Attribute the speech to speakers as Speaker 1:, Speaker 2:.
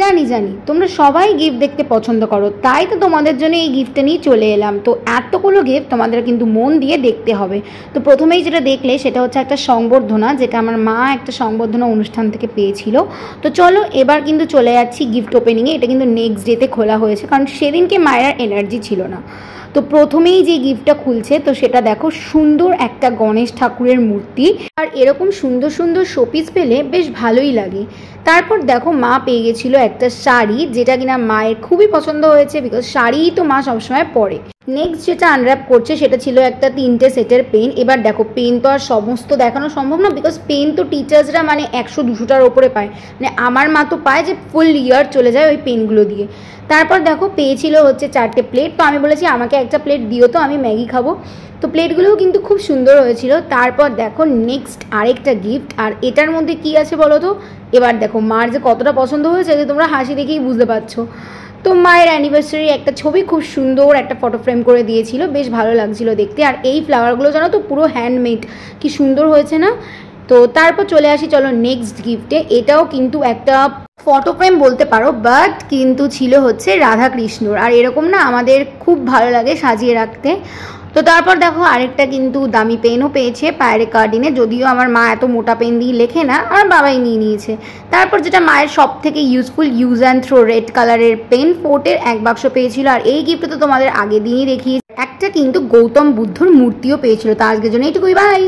Speaker 1: জানি জানি তোমরা সবাই গিফট দেখতে পছন্দ করো, তাই তো তোমাদের জন্য এই গিফটটা নিয়ে চলে এলাম। তো এতগুলো গিফট তোমাদের কিন্তু মন দিয়ে দেখতে হবে। তো প্রথমেই যেটা দেখলে সেটা হচ্ছে একটা সংবর্ধনা, যেটা আমার মা একটা সংবর্ধনা অনুষ্ঠান থেকে পেয়েছিল। তো চলো এবার কিন্তু চলে যাচ্ছি গিফট ওপেনিংয়ে। এটা কিন্তু নেক্সট ডেতে খোলা হয়েছে, কারণ সেদিনকে মায়ের এনার্জি ছিল না। তো প্রথমেই যে গিফটটা খুলছে, তো সেটা দেখো, সুন্দর একটা গণেশ ঠাকুরের মূর্তি। আর এরকম সুন্দর সুন্দর শোপিস পেলে বেশ ভালোই লাগে। তারপর দেখো মা পেয়ে গেছিলো একটা শাড়ি, যেটা কিনা মায়ের খুবই পছন্দ হয়েছে, বিকজ শাড়িই তো মা সবসময় পরে। নেক্সট যেটা আনর্যাপ করছে সেটা ছিল একটা 3টে সেটের পেন। এবার দেখো পেন তো আর সমস্ত দেখানো সম্ভব না, বিকজ পেন তো টিচার্সরা মানে 100-200টার ওপরে পায়, মানে আমার মা তো পায় যে ফুল ইয়ার চলে যায় ওই পেনগুলো দিয়ে। তারপর দেখো পেয়েছিল হচ্ছে 4টে প্লেট। তো আমি বলেছি আমাকে একটা প্লেট দিও, তো আমি ম্যাগি খাবো। তো প্লেটগুলোও কিন্তু খুব সুন্দর হয়েছিল। তারপর দেখো নেক্সট আরেকটা গিফট, আর এটার মধ্যে কি আছে বলো তো। এবার দেখো মার যে কতটা পছন্দ হয়েছে যে তোমরা হাসি দেখেই বুঝতে পারছো। তো মায়ের অ্যানিভার্সারি একটা ছবি খুব সুন্দর একটা ফটো ফ্রেম করে দিয়েছিল, বেশ ভালো লাগছিল দেখতে। আর এই ফ্লাওয়ারগুলো জানো তো পুরো হ্যান্ডমেড, কি সুন্দর হয়েছে না। তো তারপর চলে আসি চলো নেক্সট গিফটে। এটাও কিন্তু একটা ফটো ফ্রেম বলতে পারো, বাট কিন্তু ছিল হচ্ছে রাধা কৃষ্ণর। আর এরকম না আমাদের খুব ভালো লাগে সাজিয়ে রাখতে। তো তারপর দেখো আরেকটা কিন্তু দামি পেনও পেয়েছে পায়রে কার্ডিনে, যদিও আমার মা এত মোটা পেন দিয়ে লেখে না, আমার বাবাই নিয়ে নিয়েছে। তারপর যেটা মায়ের সব থেকে useful use and throw red কালারের পেন 4টের 1 বাক্স পেয়েছিল। আর এই গিফটটা তো তোমাদের আগে দিনই দেখিয়েছি। একটা কিন্তু গৌতম বুদ্ধর মূর্তিও পেয়েছিল। তো আজকের জন্য এইটুকুই, বাই।